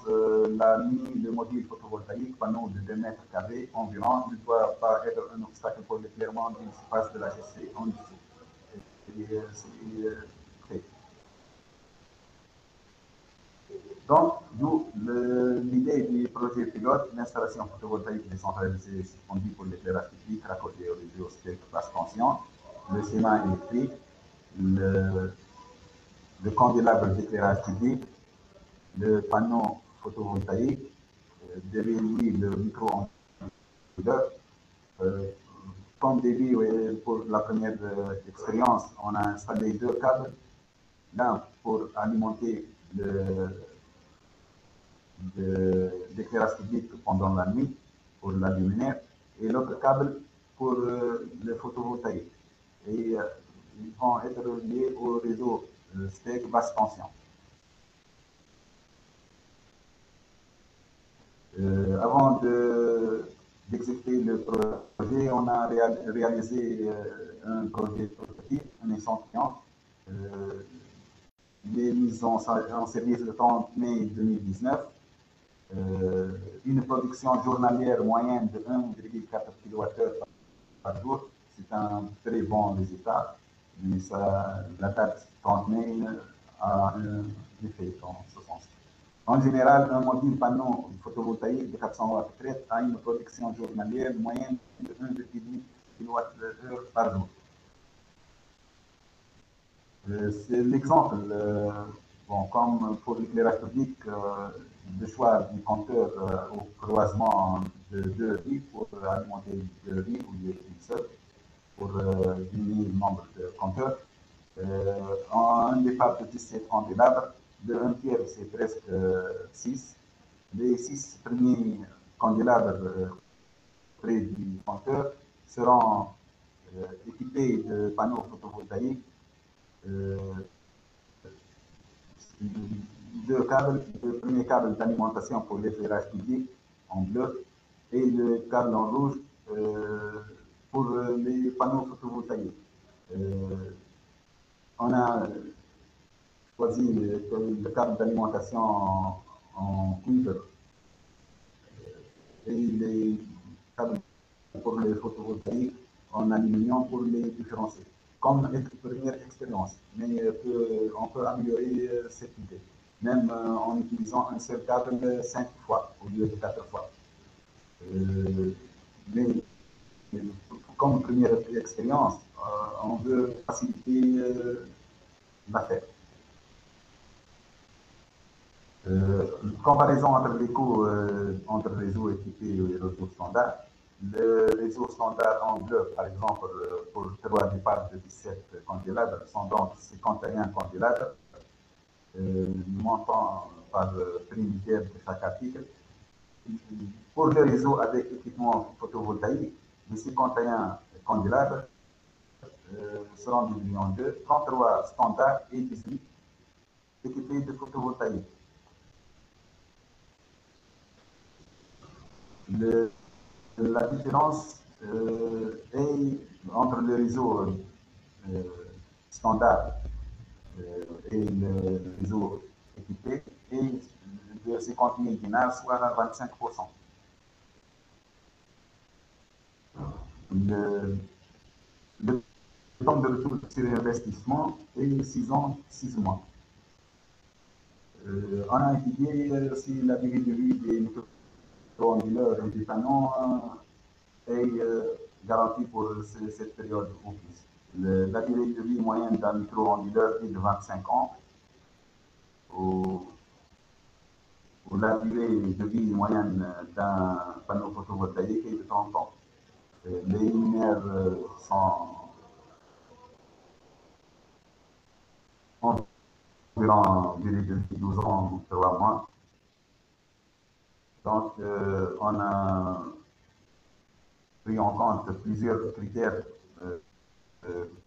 la nuit, le module photovoltaïque, panneau de 2 mètres carrés environ, ne doit pas être un obstacle pour l'éclairement d'une surface de la chaussée en dessous. Donc, d'où l'idée du projet pilote, l'installation photovoltaïque décentralisée suspendue pour l'éclairage public raccordé au réseau STEC basse tension, le schéma électrique, le candélabre d'éclairage public, le panneau photovoltaïque, derrière lui le micro-onduleur. Comme début pour la première expérience, on a installé 2 câbles, l'un pour alimenter l'éclairage public pendant la nuit pour la luminaire et l'autre câble pour le photovoltaïque. Et ils vont être reliés au réseau STEC basse tension. Avant d'exécuter le projet, on a réalisé un projet prototype, un échantillon. Il est mis en service le 30 mai 2019. Une production journalière moyenne de 1,4 kWh par jour. C'est un très bon résultat. Mais la date 30 mai a un effet dans ce sens. En général, un module panneau photovoltaïque de 400 watts traite a une production journalière moyenne de 1,8 kWh par jour. C'est l'exemple, comme pour l'éclairage public, le choix du compteur au croisement de 2 riz pour alimenter 2 riz ou une seule pour diminuer le nombre de compteurs. Un départ de 17 candélabres, de 1 tiers c'est presque 6. Les 6 premiers candélabres près du compteur seront équipés de panneaux photovoltaïques. 2 câbles, le premier câble d'alimentation pour l'éclairage public en bleu et le câble en rouge pour les panneaux photovoltaïques. On a choisi le câble d'alimentation en cuivre et les câbles pour les photovoltaïques en aluminium pour les différencier. Comme première expérience, mais on peut améliorer cette idée, même en utilisant un seul câble 5 fois au lieu de 4 fois. Mais comme première expérience, on veut faciliter l'affaire. Comparaison entre les coûts entre réseaux équipés et réseaux standards. Le réseau standard en bleu, par exemple, pour 3 départs de 17 candélabres, sont donc 51 candélabres, montant par prix unitaire de chaque article. Pour le réseau avec équipement photovoltaïque, les 51 candélabres seront divisés en deux, 33 standards et 18 équipés de photovoltaïque. La différence est entre le réseau standard et le réseau équipé est de 50 000 dinars, soit 25%. Le temps de retour sur investissement est 6 ans, 6 mois. On a étudié aussi la durée de vie des micro-onduleurs et des panneaux est garantie pour cette période ou plus. La durée de vie moyenne d'un micro-onduleur est de 25 ans. La durée de vie moyenne d'un panneau photovoltaïque est de 30 ans. Les luminaires sont environ durée de vie 12 ans ou 3 mois. Donc, on a pris en compte plusieurs critères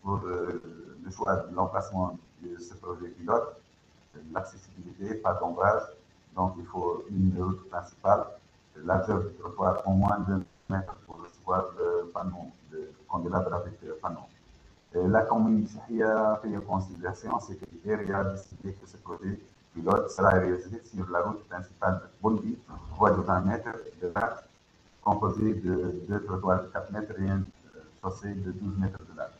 pour le choix de l'emplacement de ce projet pilote. L'accessibilité, pas d'ombrage, donc il faut une route principale, largeur du trottoir au moins 2 mètres pour recevoir le panneau, le candélabre avec le panneau. La commune a pris en considération ces critères et a décidé que ce projet pilote sera réalisé sur la route principale de Bolivie, voie de 20 mètres de large, composée de 2 trottoirs de 4 mètres et un chaussée de 12 mètres de large.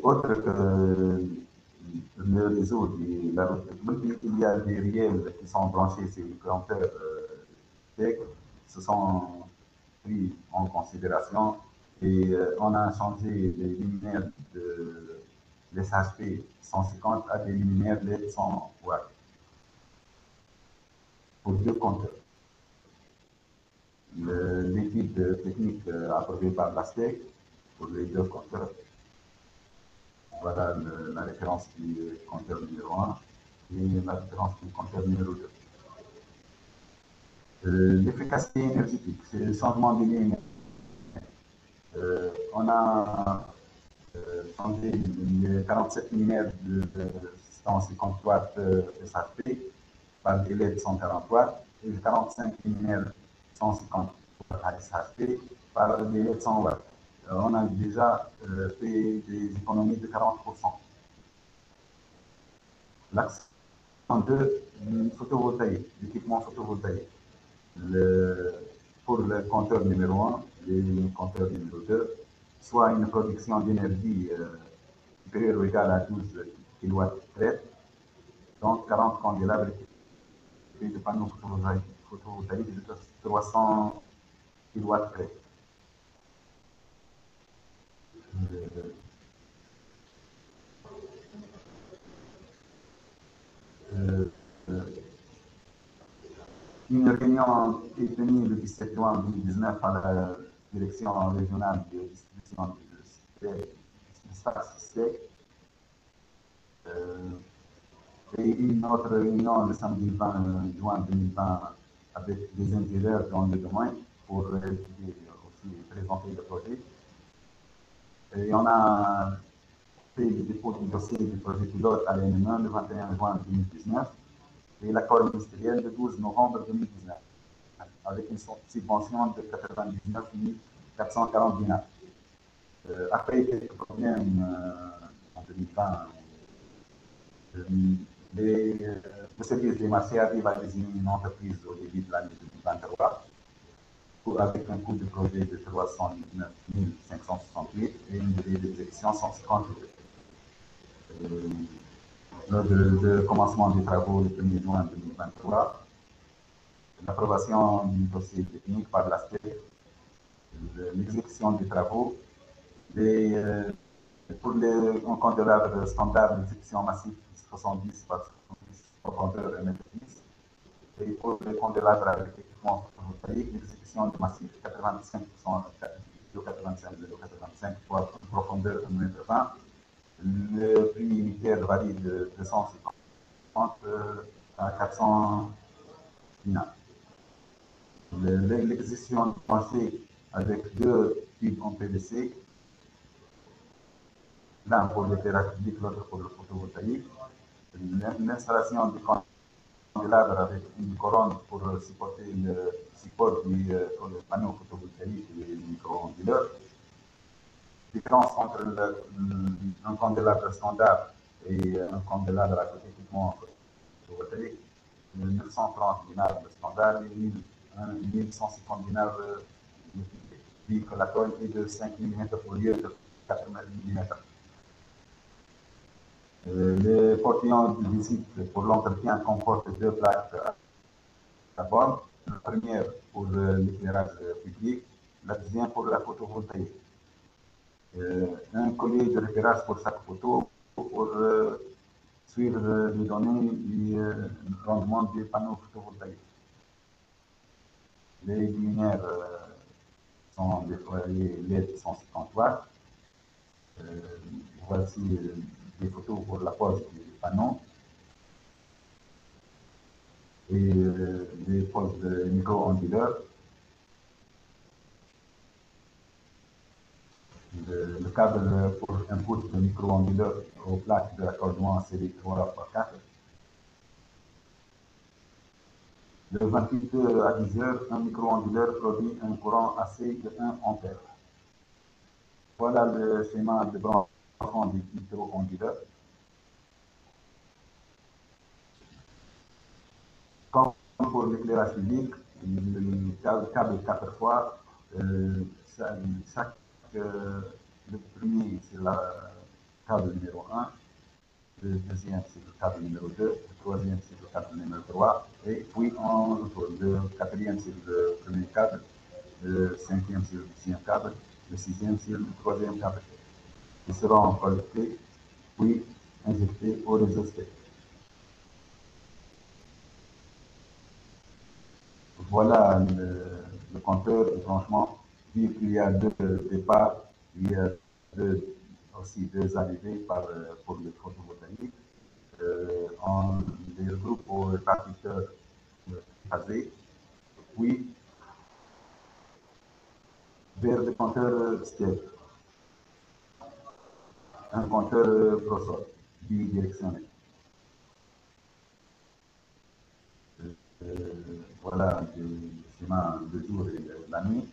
Autre que le réseau de la route de Bolivie, il y a des riels qui sont branchés sur le compteur TEC, se sont pris en considération et on a changé les luminaires de l'SHP 150 à des luminaires LED 100 watts pour 2 compteurs. L'étude technique approuvée par l'ASTEC pour les 2 compteurs. Voilà la référence du compteur numéro 1 et la référence du compteur numéro 2. L'efficacité énergétique, c'est le changement de ligne. On a changé les 47 luminaires de 150 watts SHP par des LED 140 watts et les 45 luminaires 150 watts SHP par des LED 100 watts. On a déjà fait des économies de 40%. L'axe 2, photovoltaïque, l'équipement photovoltaïque. Pour le compteur numéro 1 et le compteur numéro 2, soit une production d'énergie supérieure ou égale à 12 kW/, donc 40 candélabres et de panneaux photovoltaïques de 300 kW/. Une réunion est tenue le 17 juin 2019 par la direction régionale de distribution de SPAC et une autre réunion le samedi 20 juin 2020 avec des ingénieurs dans le domaine pour aussi présenter le projet. Et on a fait le dépôt du dossier du projet pilote à l'ANME le 21 juin 2019 et l'accord ministériel le 12 novembre 2019 avec une subvention de 99 440 dinars. Après quelques problèmes en 2020, le service des marchés arrive à désigner une entreprise au début de l'année 2023 avec un coût de projet de 309 568 et une durée d'exécution 150 jours. Le commencement des travaux le 1er juin 2023, l'approbation du dossier technique par l'ASTEC, l'exécution des travaux, pour les candélabres standard d'exécution massive 70 par 70 au compteur M10, et pour les candélabres avec équipement photovoltaïque, l'exécution de massif 85% 0,85 pour une profondeur de 1,20 m. Le prix unitaire varie de 250 à 400 dinars. L'exécution pensée avec 2 tubes en PVC, l'un pour l'éclairage public, l'autre pour le photovoltaïque. L'installation du candélabre avec une couronne pour supporter le support pour le panneau photovoltaïque et les micro-onduleurs. Différence entre un candélabre standard et un candélabre avec équipement photovoltaïque, 930 dinars standard et 1150 dinars vu que la colle est de 5 mm au lieu de 80 mm. Les portillons de visite pour l'entretien comportent deux plaques à bord. La première pour l'éclairage public, la deuxième pour la photovoltaïque. Un collier de repérage pour chaque photo pour suivre les données et le rendement des panneaux photovoltaïques. Les luminaires sont déployés LED 150 watts. Voici des photos pour la pose du panneau et des poses de micro-onduleurs. Le câble pour input de micro-onduleurs aux plaques de raccordement série 3x4. De 28 heures à 10 heures, un micro-onduleur produit un courant AC de 1 ampère. Voilà le schéma de branchement du micro-onduleur. Comme pour l'éclairage public, le câble 4 fois, le premier c'est le câble numéro 1, le deuxième c'est le câble numéro 2, le troisième c'est le câble numéro 3, et puis on retourne. Le quatrième c'est le premier câble, le cinquième c'est le deuxième câble, le sixième c'est le troisième câble. Ils seront collectés, puis injectés au réseau STEC. Voilà le compteur de branchement. Vu qu'il y a deux départs, il y a aussi deux arrivées pour le photovoltaïque. On les regroupe au répartiteur phasé, puis vers le compteur STEP, un compteur ProSol bidirectionnel. Voilà le schéma de jour et de la nuit.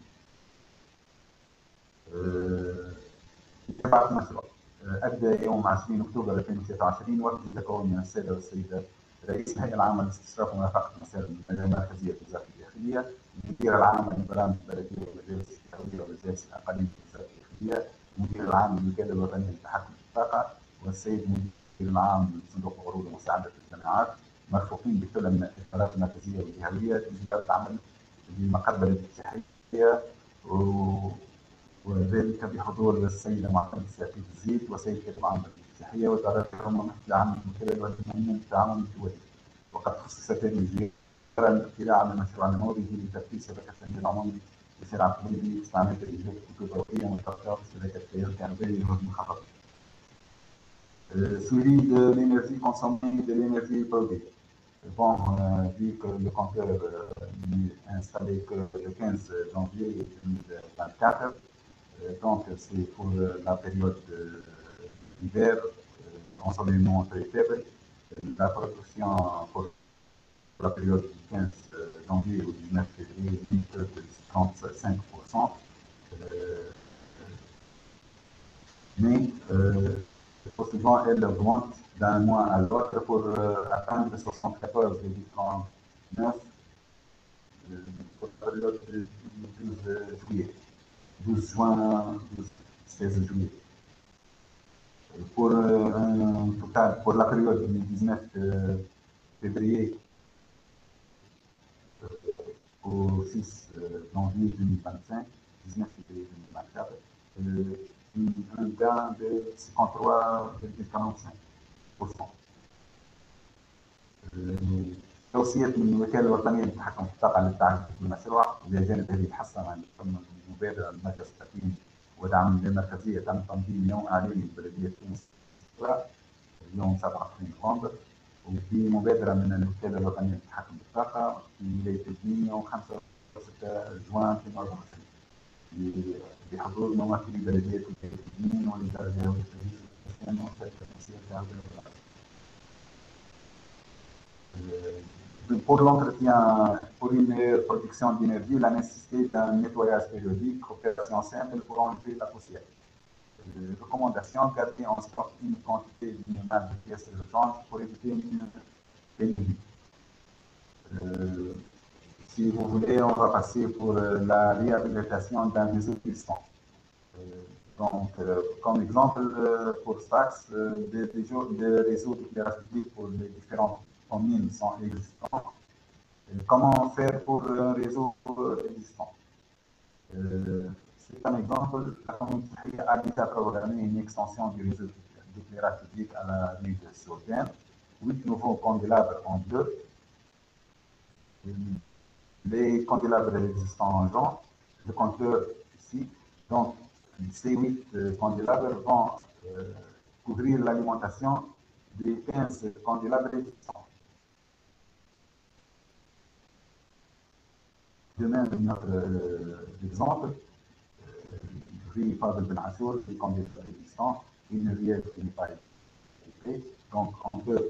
اتباع المشروع ابدا يوم 20 اكتوبر 2023 وفد تكون من الساده والسيده رئيس الهيئه العامه للاستشراف ومرافقه مسار المديريه المركزيه في وزاره الداخليه، المدير العام للبرامج البلديه والمجالس الشعبيه والمجالس الاقليميه في وزاره الداخليه، المدير العام للوكاله الوطنيه للتحكم في الطاقه، والسيد المدير العام لصندوق القروض ومساعده الجامعات، مرفوقين بكل من الادارات المركزيه والجهويه في وزاره العمل بمقر بلديه التحرير، وذلك بحضور السيدة معتمد سياسي الزيت وسيد كاتب عام التحية وإدارات الحكومة مثل عام الوكالة والمهمين بالتعاون الدولي. وقد خصصت هذه الزيارة للاطلاع على المشروع النموذجي لترتيب شبكة التأمين العمومي لشارع الطبيبي باستعمال تجهيزات الكهربائية والتغطية شبكة التيار الكهربائي للهضم المنخفض. Suivi de l'énergie consommée et de l'énergie produite. Bon, vu que le compteur n'est installé que le 15 janvier 2024, donc c'est pour la période d'hiver, ensoleillement très faible. La production pour la période du 15 janvier au 19 février est de 35%. Mais possiblement elle augmente d'un mois à l'autre pour atteindre 74,39 pour la période du 12 juillet. 12 juin, 16 juillet. Pour un total, pour la période du 19 février au 6 janvier 2025, 19 février 2024, un gain de 53,45%. توصية من الوكالة الوطنية للتحكم في الطاقة للتعرف بالمشروع إلى جانب هذه الحصة عن المبادرة المركز التقييم ودعم المركزية تم تنظيم يوم إعلامي لبلدية تونس يوم 27 نوفمبر، وفي مبادرة من الوكالة الوطنية للتحكم بالطاقة في ولاية تبنين يوم 5 و6 جوان 2024 بحضور ممثلي بلدية تبنين والإدارة الجوية التونسية وشركة تونسية للتعاون. Pour l'entretien, pour une meilleure production d'énergie, la nécessité d'un nettoyage périodique, opération simple pour enlever la poussière. Recommandation, garder en stock une quantité minimale de pièces urgentes pour éviter une pénurie. Si vous voulez, on va passer pour la réhabilitation d'un réseau existant. Donc, comme exemple, pour Stax, des réseaux d'éclairage public pour les différentes communes sont existants. Comment faire pour un réseau existant? C'est un exemple. La commune a déjà programmé une extension du réseau d'éclairage public à la rue de Sourdain. 8 nouveaux candélabres en bleu. Les candélabres existants en jaune. Le compteur ici. Donc, ces 8 candélabres vont couvrir l'alimentation des 15 candélabres existants. De même, notre exemple, rue Fadel Ben Assour, les candélabres existants, une rivière qui n'est pas équipée. Donc, on peut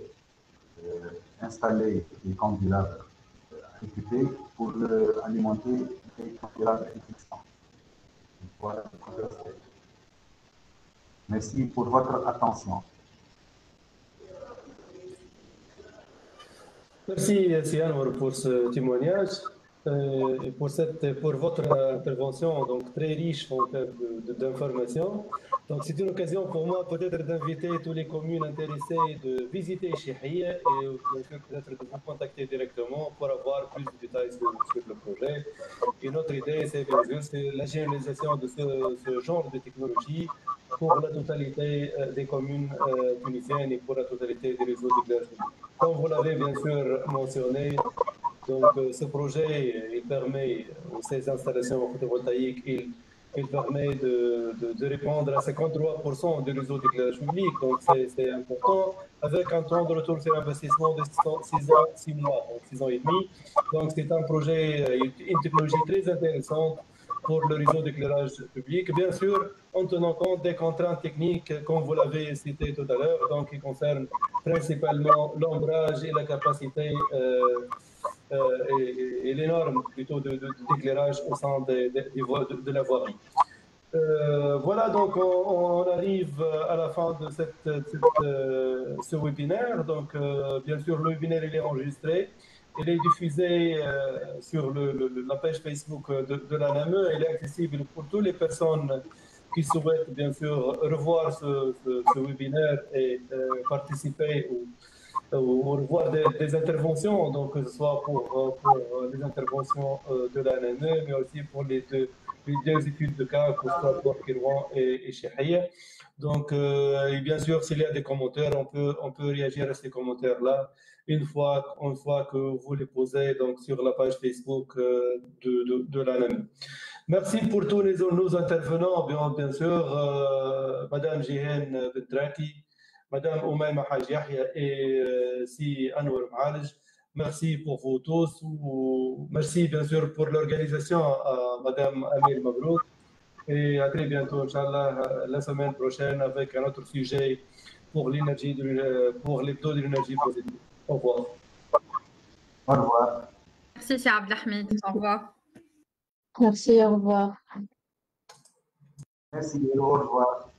installer des candélabres équipés pour alimenter les candélabres existants. Voilà. Merci pour votre attention. Merci, Sianor, pour ce témoignage et pour votre intervention donc, très riche en termes d'informations. Donc, c'est une occasion pour moi peut-être d'inviter toutes les communes intéressées de visiter Chihia et bien sûr peut-être de vous contacter directement pour avoir plus de détails sur le projet. Et notre idée, c'est bien sûr la généralisation de ce genre de technologie pour la totalité des communes tunisiennes et pour la totalité des réseaux d'éclairage public. Comme vous l'avez bien sûr mentionné, donc ce projet il permet, ces installations photovoltaïques, il permet de répondre à 53% des réseaux d'éclairage public. Donc c'est important, avec un temps de retour sur investissement de 6 mois, donc 6 ans et demi. Donc c'est un projet, une technologie très intéressante pour le réseau d'éclairage public, bien sûr, en tenant compte des contraintes techniques, comme vous l'avez cité tout à l'heure, donc qui concernent principalement l'ombrage et la capacité et les normes plutôt d'éclairage au sein de la voirie. Voilà, donc on arrive à la fin de ce webinaire. Donc, bien sûr, le webinaire il est enregistré. Il est diffusé sur la page Facebook de l'ANAME. Il est accessible pour toutes les personnes qui souhaitent, bien sûr, revoir ce webinaire et participer ou revoir des interventions, donc que ce soit pour les interventions de l'ANAME, mais aussi pour les deux études de cas, que ce soit pour Kirouan et Chihia. Donc, et bien sûr, s'il y a des commentaires, on peut réagir à ces commentaires-là une fois que vous les posez donc, sur la page Facebook de l'ANAME. Merci pour tous nos intervenants, bien sûr, Madame Jihen Bedraki, Madame Oumaima Haj Yahya et Si Anwar Maalej. Merci pour vous tous. Merci bien sûr pour l'organisation à Madame Amir Mabrouk. Et à très bientôt, Inch'Allah, la semaine prochaine avec un autre sujet pour l'énergie, pour les taux de l'énergie positive. Au revoir. Au revoir. Merci, c'est Abdelhamid. Au revoir. Merci, au revoir. Merci, au revoir.